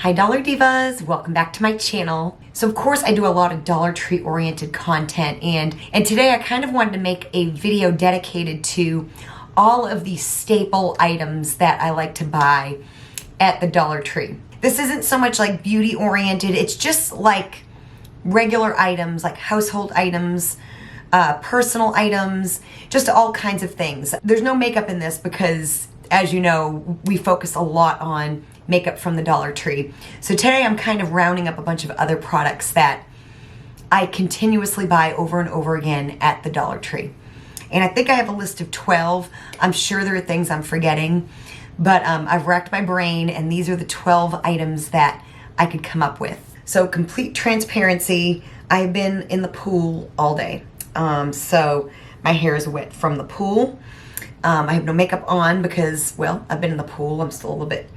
Hi Dollar Divas, welcome back to my channel. So of course I do a lot of Dollar Tree oriented content and today I kind of wanted to make a video dedicated to all of the staple items that I like to buy at the Dollar Tree. This isn't so much like beauty oriented, it's just like regular items, like household items, personal items, just all kinds of things. There's no makeup in this because, as you know, we focus a lot on makeup from the Dollar Tree. So today I'm kind of rounding up a bunch of other products that I continuously buy over and over again at the Dollar Tree. And I think I have a list of 12. I'm sure there are things I'm forgetting, but I've racked my brain and these are the 12 items that I could come up with. So complete transparency, I've been in the pool all day. So my hair is wet from the pool. I have no makeup on because, well, I've been in the pool. I'm still a little bit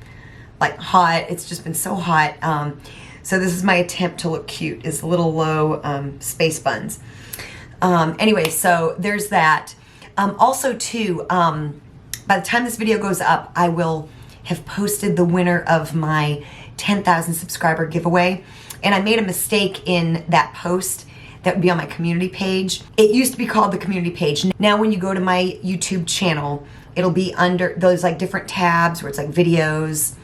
like hot. It's just been so hot. So this is my attempt to look cute, is little low space buns. Anyway, so there's that. Also too, by the time this video goes up, I will have posted the winner of my 10,000 subscriber giveaway. And I made a mistake in that post that would be on my community page. It used to be called the community page. Now when you go to my YouTube channel, it'll be under those like different tabs where it's like videos,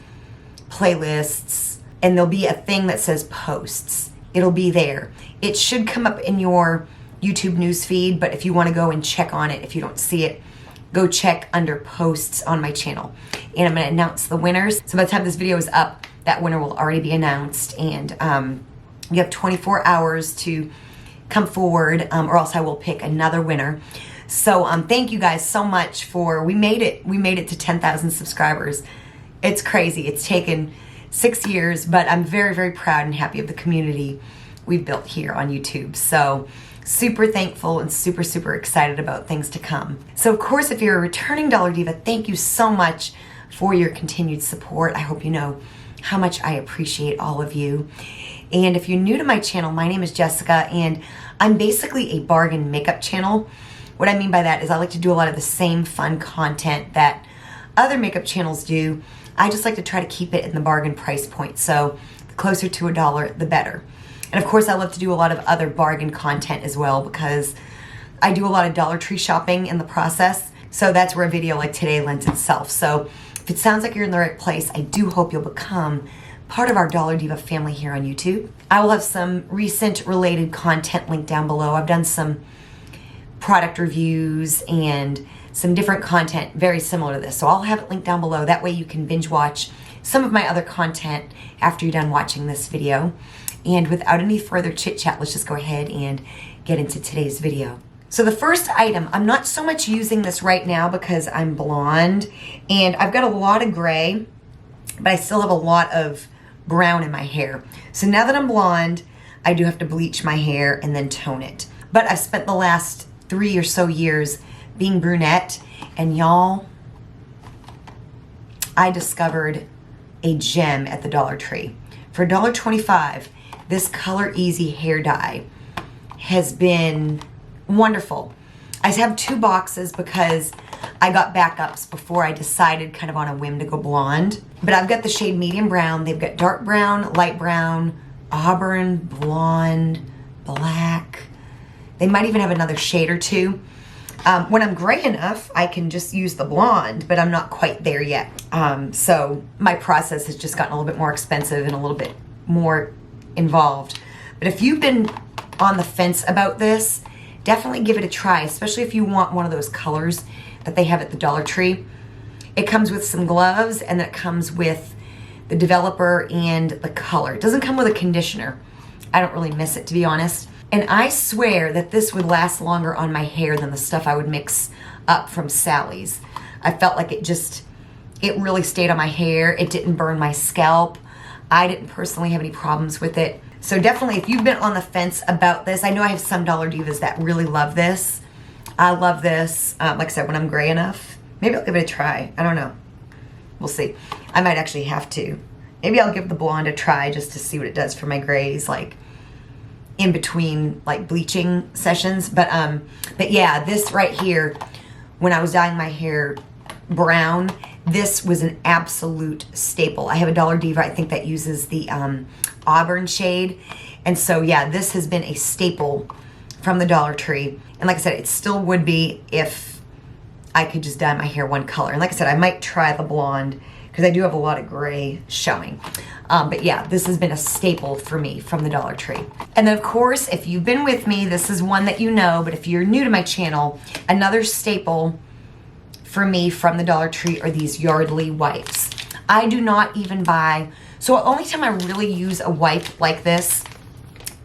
playlists, and there'll be a thing that says posts. It'll be there. It should come up in your YouTube news feed, but if you want to go and check on it, if you don't see it, go check under posts on my channel. And I'm going to announce the winners. So by the time this video is up, that winner will already be announced, and you have 24 hours to come forward, or else I will pick another winner. So thank you guys so much for, we made it to 10,000 subscribers. It's crazy. It's taken 6 years, but I'm very, very proud and happy of the community we've built here on YouTube. So super thankful and super, super excited about things to come. So of course, if you're a returning Dollar Diva, thank you so much for your continued support. I hope you know how much I appreciate all of you. And if you're new to my channel, my name is Jessica and I'm basically a bargain makeup channel. What I mean by that is I like to do a lot of the same fun content that other makeup channels do. I just like to try to keep it in the bargain price point. So the closer to $1, the better. And of course, I love to do a lot of other bargain content as well because I do a lot of Dollar Tree shopping in the process. So that's where a video like today lends itself. So if it sounds like you're in the right place, I do hope you'll become part of our Dollar Diva family here on YouTube. I will have some recent related content linked down below. I've done some product reviews and some different content very similar to this. So I'll have it linked down below. That way you can binge watch some of my other content after you're done watching this video. And without any further chit chat, let's just go ahead and get into today's video. So the first item, I'm not so much using this right now because I'm blonde and I've got a lot of gray, but I still have a lot of brown in my hair. So now that I'm blonde, I do have to bleach my hair and then tone it. But I've spent the last 3 or so years being brunette, and y'all, I discovered a gem at the Dollar Tree. For $1.25, this Color Easy hair dye has been wonderful. I have 2 boxes because I got backups before I decided kind of on a whim to go blonde. But I've got the shade medium brown, they've got dark brown, light brown, auburn, blonde, black. They might even have another shade or two. When I'm gray enough, I can just use the blonde, but I'm not quite there yet. So my process has just gotten a little bit more expensive and a little bit more involved. But if you've been on the fence about this, definitely give it a try, especially if you want one of those colors that they have at the Dollar Tree. It comes with some gloves and then it comes with the developer and the color. It doesn't come with a conditioner. I don't really miss it, to be honest. And I swear that this would last longer on my hair than the stuff I would mix up from Sally's. I felt like it really stayed on my hair. It didn't burn my scalp. I didn't personally have any problems with it. So definitely, if you've been on the fence about this, I know I have some Dollar Divas that really love this. I love this. Like I said, when I'm gray enough, maybe I'll give it a try. I don't know. We'll see. I might actually have to. Maybe I'll give the blonde a try just to see what it does for my grays, like in between like bleaching sessions. But yeah, this right here, when I was dyeing my hair brown, this was an absolute staple. I have a Dollar Diva, I think that uses the Auburn shade. And so yeah, this has been a staple from the Dollar Tree. And like I said, it still would be if I could just dye my hair one color. And like I said, I might try the blonde because I do have a lot of gray showing. But yeah, this has been a staple for me from the Dollar Tree. And then of course, if you've been with me, this is one that you know, but if you're new to my channel, another staple for me from the Dollar Tree are these Yardley wipes. I do not even buy, so the only time I really use a wipe like this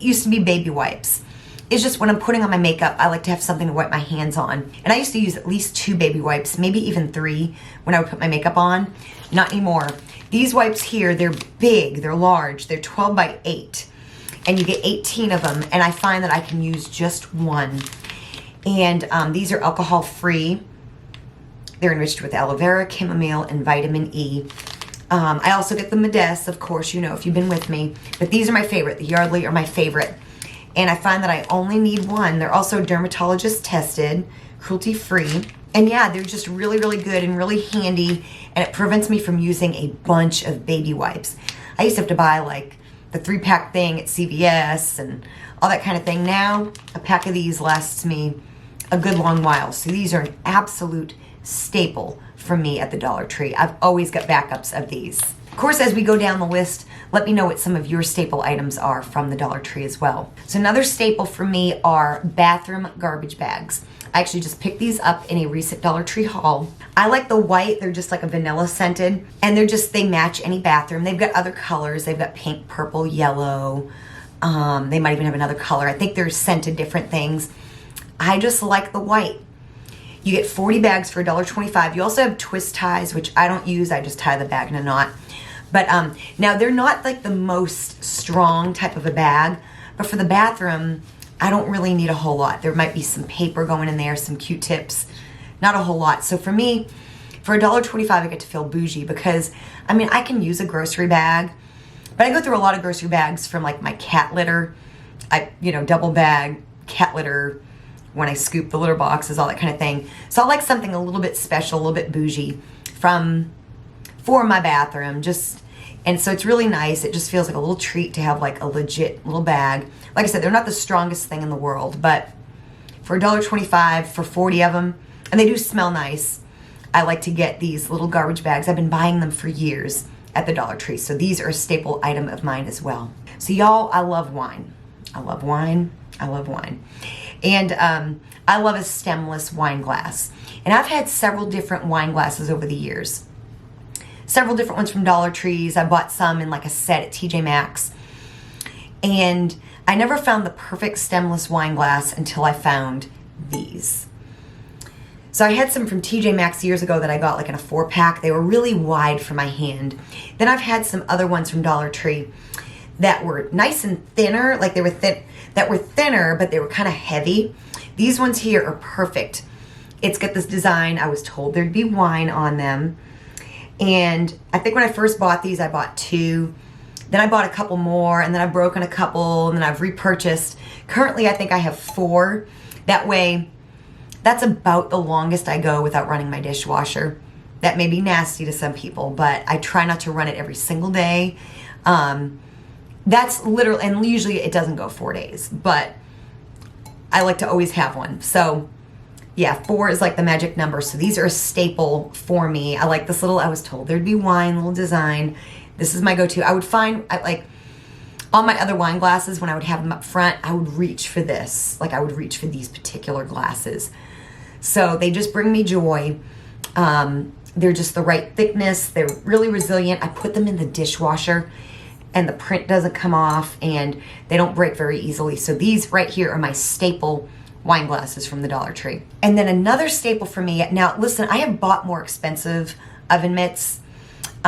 used to be baby wipes. It's just when I'm putting on my makeup, I like to have something to wipe my hands on. And I used to use at least 2 baby wipes, maybe even 3 when I would put my makeup on. Not anymore. These wipes here, they're big, they're large, they're 12 by 8. And you get 18 of them, and I find that I can use just one. And these are alcohol free. They're enriched with aloe vera, chamomile, and vitamin E. I also get the Modest, of course, you know, if you've been with me. But these are my favorite. The Yardley are my favorite. And I find that I only need one. They're also dermatologist tested, cruelty free. And yeah, they're just really, really good and really handy. And it prevents me from using a bunch of baby wipes. I used to have to buy like the 3-pack thing at CVS and all that kind of thing. Now, a pack of these lasts me a good long while. So these are an absolute staple for me at the Dollar Tree. I've always got backups of these. Of course, as we go down the list, let me know what some of your staple items are from the Dollar Tree as well. So another staple for me are bathroom garbage bags. I actually just picked these up in a recent Dollar Tree haul. I like the white, they're just like a vanilla scented, and they match any bathroom. They've got other colors, they've got pink, purple, yellow. They might even have another color. I think they're scented different things. I just like the white. You get 40 bags for $1.25. You also have twist ties, which I don't use. I just tie the bag in a knot. But now they're not like the most strong type of a bag, but for the bathroom, I don't really need a whole lot. There might be some paper going in there, some Q-tips, not a whole lot. So for me, for $1.25, I get to feel bougie because, I mean, I can use a grocery bag, but I go through a lot of grocery bags from like my cat litter. Double bag, cat litter, when I scoop the litter boxes, all that kind of thing. So I like something a little bit special, a little bit bougie for my bathroom. And so it's really nice. It just feels like a little treat to have like a legit little bag. Like I said, they're not the strongest thing in the world, but for $1.25 for 40 of them, and they do smell nice. I like to get these little garbage bags. I've been buying them for years at the Dollar Tree. So these are a staple item of mine as well. So y'all, I love wine. I love wine. I love wine. And I love a stemless wine glass. And I've had several different wine glasses over the years. Several different ones from Dollar Trees. I bought some in like a set at TJ Maxx. And I never found the perfect stemless wine glass until I found these. So I had some from TJ Maxx years ago that I got like in a 4-pack. They were really wide for my hand. Then I've had some other ones from Dollar Tree that were nice and thinner, like they were thinner, but they were kind of heavy. These ones here are perfect. It's got this design. I was told there'd be wine on them. And I think when I first bought these, I bought 2. Then I bought a couple more, and then I've broken a couple, and then I've repurchased. Currently, I think I have 4. That way, that's about the longest I go without running my dishwasher. That may be nasty to some people, but I try not to run it every single day. That's literally, and usually it doesn't go 4 days, but I like to always have one. So yeah, 4 is like the magic number. So these are a staple for me. I like this little, I was told there'd be wine, little design. This is my go-to. I would find, like, all my other wine glasses, when I would have them up front, I would reach for this. Like, I would reach for these particular glasses. So they just bring me joy. They're just the right thickness. They're really resilient. I put them in the dishwasher, and the print doesn't come off, and they don't break very easily. So these right here are my staple wine glasses from the Dollar Tree. And then another staple for me, now listen, I have bought more expensive oven mitts.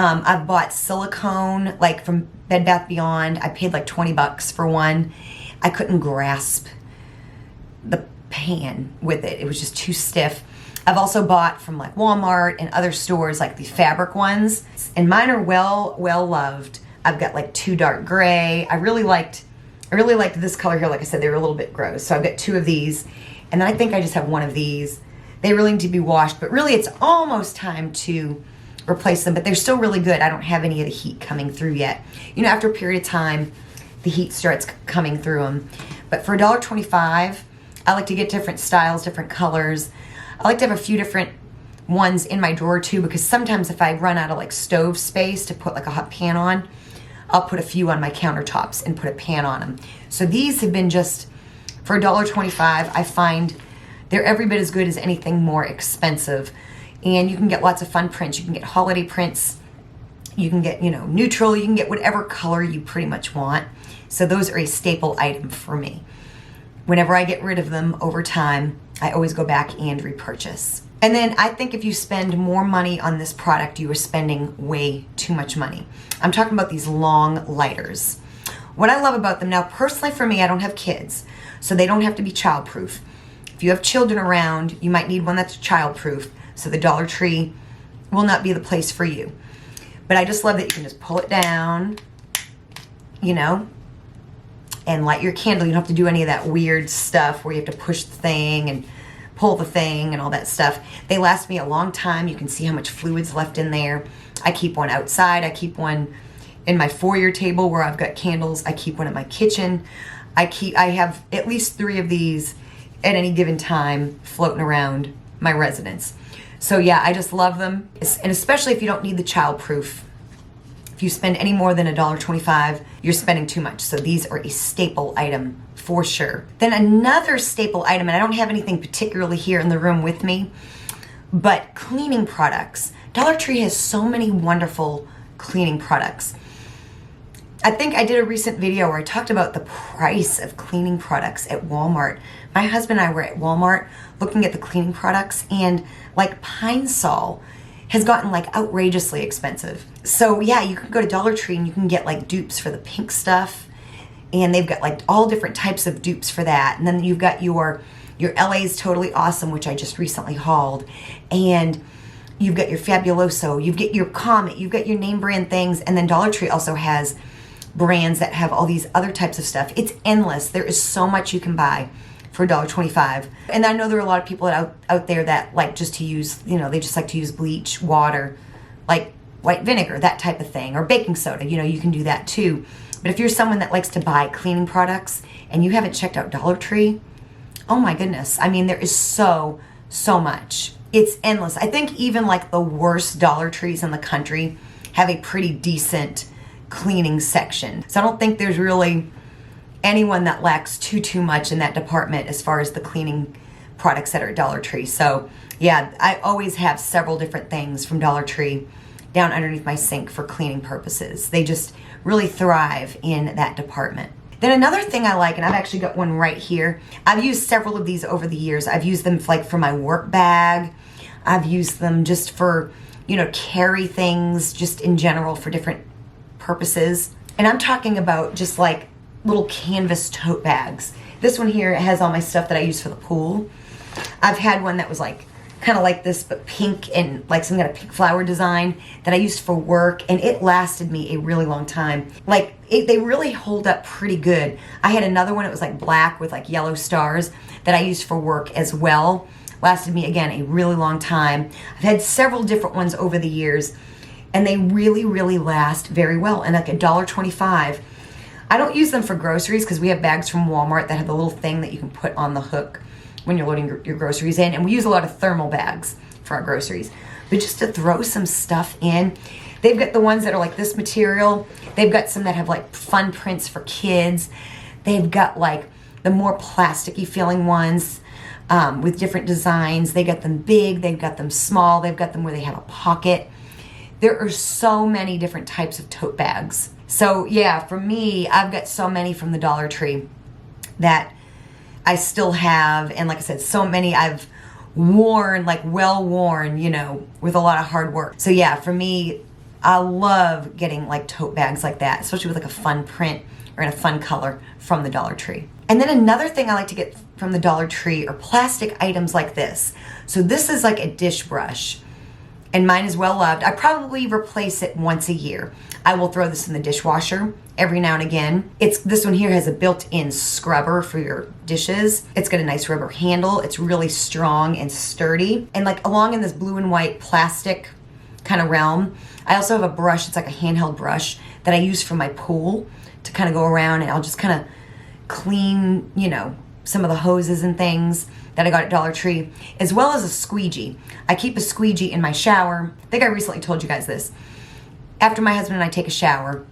I've bought silicone, like from Bed Bath Beyond. I paid like 20 bucks for one. I couldn't grasp the pan with it. It was just too stiff. I've also bought from like Walmart and other stores like the fabric ones, and mine are well loved. I've got like 2 dark gray. I really liked this color here. Like I said, they were a little bit gross. So I've got 2 of these, and then I think I just have 1 of these. They really need to be washed, but really it's almost time to replace them, but they're still really good. I don't have any of the heat coming through yet. You know, after a period of time, the heat starts coming through them. But for $1.25, I like to get different styles, different colors. I like to have a few different ones in my drawer too, because sometimes if I run out of like stove space to put like a hot pan on, I'll put a few on my countertops and put a pan on them. So these have been just, for $1.25, I find they're every bit as good as anything more expensive. And you can get lots of fun prints. You can get holiday prints. You can get, you know, neutral. You can get whatever color you pretty much want. So those are a staple item for me. Whenever I get rid of them over time, I always go back and repurchase. And then I think if you spend more money on this product, you are spending way too much money. I'm talking about these long lighters. What I love about them, now personally for me, I don't have kids, so they don't have to be childproof. If you have children around, you might need one that's childproof, so the Dollar Tree will not be the place for you. But I just love that you can just pull it down, you know, and light your candle. You don't have to do any of that weird stuff where you have to push the thing and pull the thing and all that stuff. They last me a long time. You can see how much fluid's left in there. I keep one outside. I keep one in my foyer table where I've got candles. I keep one in my kitchen. I have at least 3 of these at any given time floating around my residence. So yeah, I just love them. And especially if you don't need the childproof. If you spend any more than $1.25, you're spending too much. So these are a staple item for sure. Then another staple item, and I don't have anything particularly here in the room with me, but cleaning products. Dollar Tree has so many wonderful cleaning products. I think I did a recent video where I talked about the price of cleaning products at Walmart. My husband and I were at Walmart looking at the cleaning products, and like Pine Sol has gotten like outrageously expensive. So yeah, you can go to Dollar Tree and you can get like dupes for the pink stuff, and they've got like all different types of dupes for that. And then you've got your LA's Totally Awesome, which I just recently hauled, and you've got your Fabuloso, you've got your Comet, you've got your name brand things, and then Dollar Tree also has brands that have all these other types of stuff. It's endless. There is so much you can buy for $1.25. And I know there are a lot of people out there that like just to use, you know, they just like to use bleach, water, like white vinegar, that type of thing, or baking soda. You know, you can do that too. But if you're someone that likes to buy cleaning products and you haven't checked out Dollar Tree, oh my goodness. I mean, there is so much. It's endless. I think even like the worst Dollar Trees in the country have a pretty decent cleaning section. So I don't think there's really anyone that lacks too much in that department as far as the cleaning products that are at Dollar Tree. So yeah, I always have several different things from Dollar Tree down underneath my sink for cleaning purposes. They just really thrive in that department. Then another thing I like, and I've actually got one right here. I've used several of these over the years. I've used them like for my work bag. I've used them just for, you know, carry things just in general for different purposes. And I'm talking about just like little canvas tote bags. This one here has all my stuff that I use for the pool. I've had one that was like kind of like this but pink and like some kind of pink flower design that I used for work, and it lasted me a really long time. Like they really hold up pretty good. I had another one, it was like black with like yellow stars that I used for work as well. Lasted me again a really long time. I've had several different ones over the years, and they really last very well. And like $1.25. I don't use them for groceries because we have bags from Walmart that have the little thing that you can put on the hook when you're loading your groceries in. And we use a lot of thermal bags for our groceries. But just to throw some stuff in, they've got the ones that are like this material. They've got some that have like fun prints for kids. They've got like the more plasticky feeling ones with different designs. They got them big, they've got them small, they've got them where they have a pocket. There are so many different types of tote bags. So yeah, for me, I've got so many from the Dollar Tree that I still have. And like I said, so many I've worn, like well worn, you know, with a lot of hard work. So yeah, for me, I love getting like tote bags like that, especially with like a fun print or in a fun color from the Dollar Tree. And then another thing I like to get from the Dollar Tree are plastic items like this. So this is like a dish brush, and mine is well loved. I probably replace it once a year. I will throw this in the dishwasher every now and again. This one here has a built-in scrubber for your dishes. It's got a nice rubber handle. It's really strong and sturdy. And like along in this blue and white plastic kind of realm. I also have a brush, it's like a handheld brush that I use for my pool to kind of go around, and I'll just kind of clean, you know, some of the hoses and things that I got at Dollar Tree, as well as a squeegee. I keep a squeegee in my shower. I think I recently told you guys this. After my husband and I take a shower,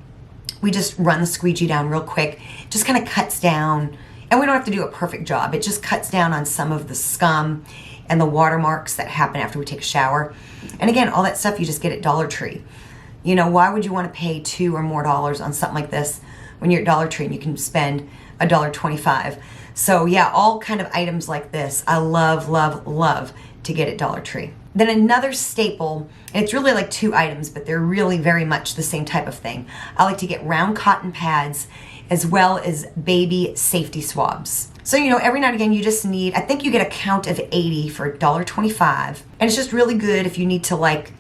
we just run the squeegee down real quick. It just kind of cuts down, and we don't have to do a perfect job. It just cuts down on some of the scum and the watermarks that happen after we take a shower. And again, all that stuff you just get at Dollar Tree. You know, why would you want to pay $2 or more on something like this when you're at Dollar Tree and you can spend $1.25? So yeah, all kind of items like this, I love, love, love to get at Dollar Tree. Then another staple, and it's really like 2 items, but they're really very much the same type of thing. I like to get round cotton pads as well as baby safety swabs. So, you know, every now and again you just need, I think you get a count of 80 for $1.25. And it's just really good if you need to, like,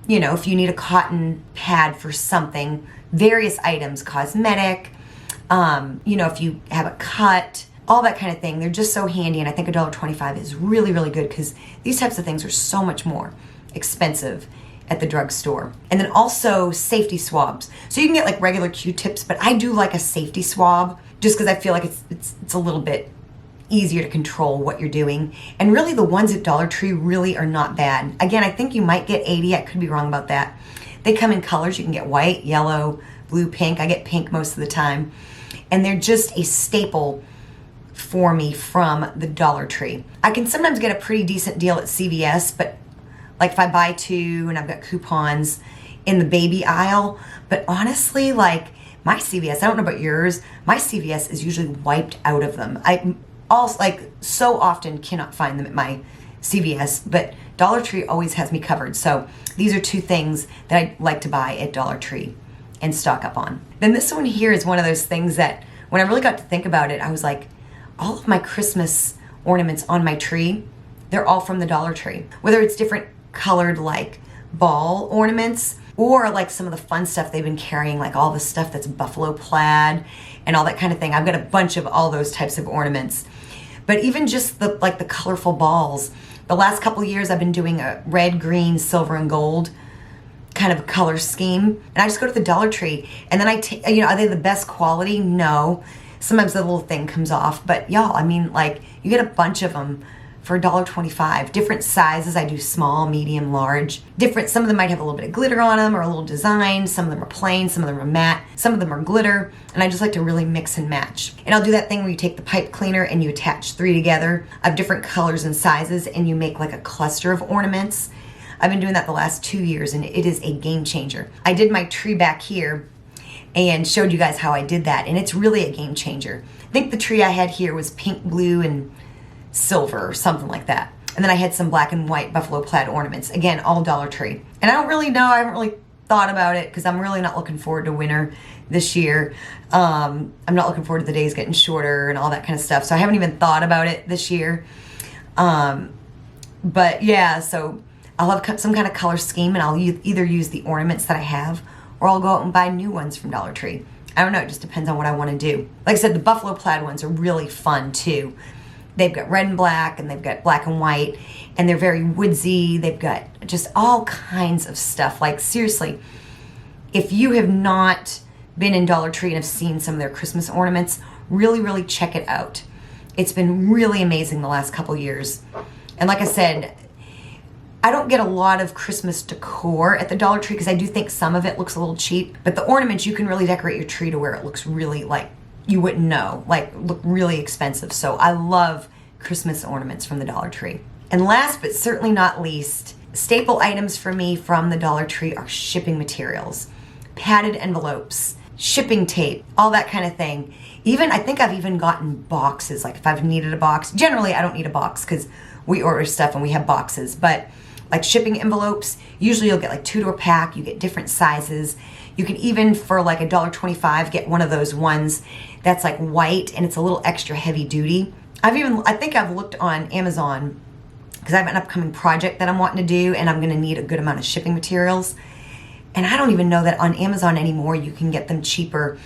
you know, if you need a cotton pad for something, various items, cosmetic, you know, if you have a cut, all that kind of thing. They're just so handy, and I think $1.25 is really, really good because these types of things are so much more expensive at the drugstore. And then also safety swabs. So you can get like regular Q-tips, but I do like a safety swab just because I feel like it's a little bit easier to control what you're doing. And really the ones at Dollar Tree really are not bad. Again, I think you might get 80. I could be wrong about that. They come in colors. You can get white, yellow, blue, pink. I get pink most of the time. And they're just a staple for me from the Dollar Tree. I can sometimes get a pretty decent deal at CVS, but like if I buy 2 and I've got coupons in the baby aisle, but honestly, like my CVS, I don't know about yours, my CVS is usually wiped out of them. I also like so often cannot find them at my CVS, but Dollar Tree always has me covered. So these are 2 things that I like to buy at Dollar Tree and stock up on. Then this one here is one of those things that when I really got to think about it, I was like, all of my Christmas ornaments on my tree, they're all from the Dollar Tree. Whether it's different colored like ball ornaments or like some of the fun stuff they've been carrying, like all the stuff that's buffalo plaid and all that kind of thing. I've got a bunch of all those types of ornaments. But even just the like the colorful balls. The last couple of years I've been doing a red, green, silver, and gold kind of color scheme. And I just go to the Dollar Tree and then I take, you know, are they the best quality? No. Sometimes the little thing comes off, but y'all, I mean, like, you get a bunch of them for $1.25. Different sizes. I do small, medium, large. Different, some of them might have a little bit of glitter on them or a little design. Some of them are plain, some of them are matte, some of them are glitter, and I just like to really mix and match. And I'll do that thing where you take the pipe cleaner and you attach 3 together of different colors and sizes and you make like a cluster of ornaments. I've been doing that the last 2 years and it is a game changer. I did my tree back here and showed you guys how I did that, and it's really a game changer. I think the tree I had here was pink, blue, and silver or something like that. And then I had some black and white buffalo plaid ornaments. Again, all Dollar Tree. And I don't really know, I haven't really thought about it because I'm really not looking forward to winter this year. I'm not looking forward to the days getting shorter and all that kind of stuff. So I haven't even thought about it this year. But yeah, so I'll have some kind of color scheme and I'll either use the ornaments that I have or I'll go out and buy new ones from Dollar Tree. I don't know, it just depends on what I want to do. Like I said, the buffalo plaid ones are really fun too. They've got red and black and they've got black and white and they're very woodsy. They've got just all kinds of stuff. Like seriously, if you have not been in Dollar Tree and have seen some of their Christmas ornaments, really, really check it out. It's been really amazing the last couple years. And like I said, I don't get a lot of Christmas decor at the Dollar Tree because I do think some of it looks a little cheap. But the ornaments, you can really decorate your tree to where it looks really like you wouldn't know, like look really expensive. So I love Christmas ornaments from the Dollar Tree. And last but certainly not least, staple items for me from the Dollar Tree are shipping materials, padded envelopes, shipping tape, all that kind of thing. Even, I think I've even gotten boxes, like if I've needed a box. Generally, I don't need a box because we order stuff and we have boxes, but like shipping envelopes, usually you'll get like 2 to a pack, you get different sizes. You can even, for like $1.25, get one of those ones that's like white and it's a little extra heavy duty. I think I've looked on Amazon because I have an upcoming project that I'm wanting to do and I'm gonna need a good amount of shipping materials. And I don't even know that on Amazon anymore you can get them cheaper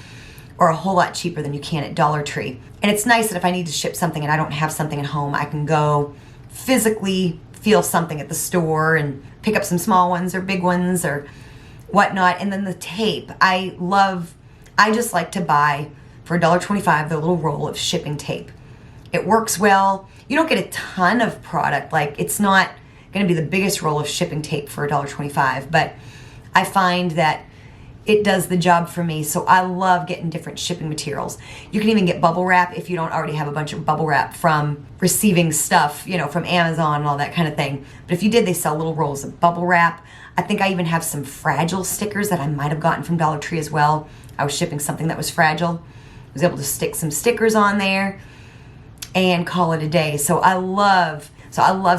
or a whole lot cheaper than you can at Dollar Tree. And it's nice that if I need to ship something and I don't have something at home, I can go physically feel something at the store and pick up some small ones or big ones or whatnot. And then the tape, I just like to buy for $1.25 the little roll of shipping tape. It works well. You don't get a ton of product. Like, it's not going to be the biggest roll of shipping tape for $1.25, but I find that it does the job for me. So I love getting different shipping materials. You can even get bubble wrap if you don't already have a bunch of bubble wrap from receiving stuff, you know, from Amazon and all that kind of thing. But if you did, they sell little rolls of bubble wrap. I think I even have some fragile stickers that I might have gotten from Dollar Tree as well. I was shipping something that was fragile. I was able to stick some stickers on there and call it a day. So I love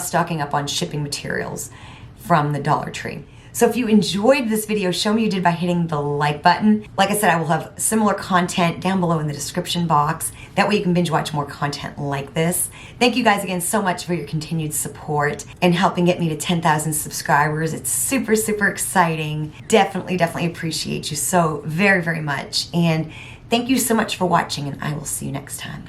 stocking up on shipping materials from the Dollar Tree. So if you enjoyed this video, show me you did by hitting the like button. Like I said, I will have similar content down below in the description box. That way you can binge watch more content like this. Thank you guys again so much for your continued support and helping get me to 10,000 subscribers. It's super, super exciting. Definitely appreciate you so very, very much. And thank you so much for watching, and I will see you next time.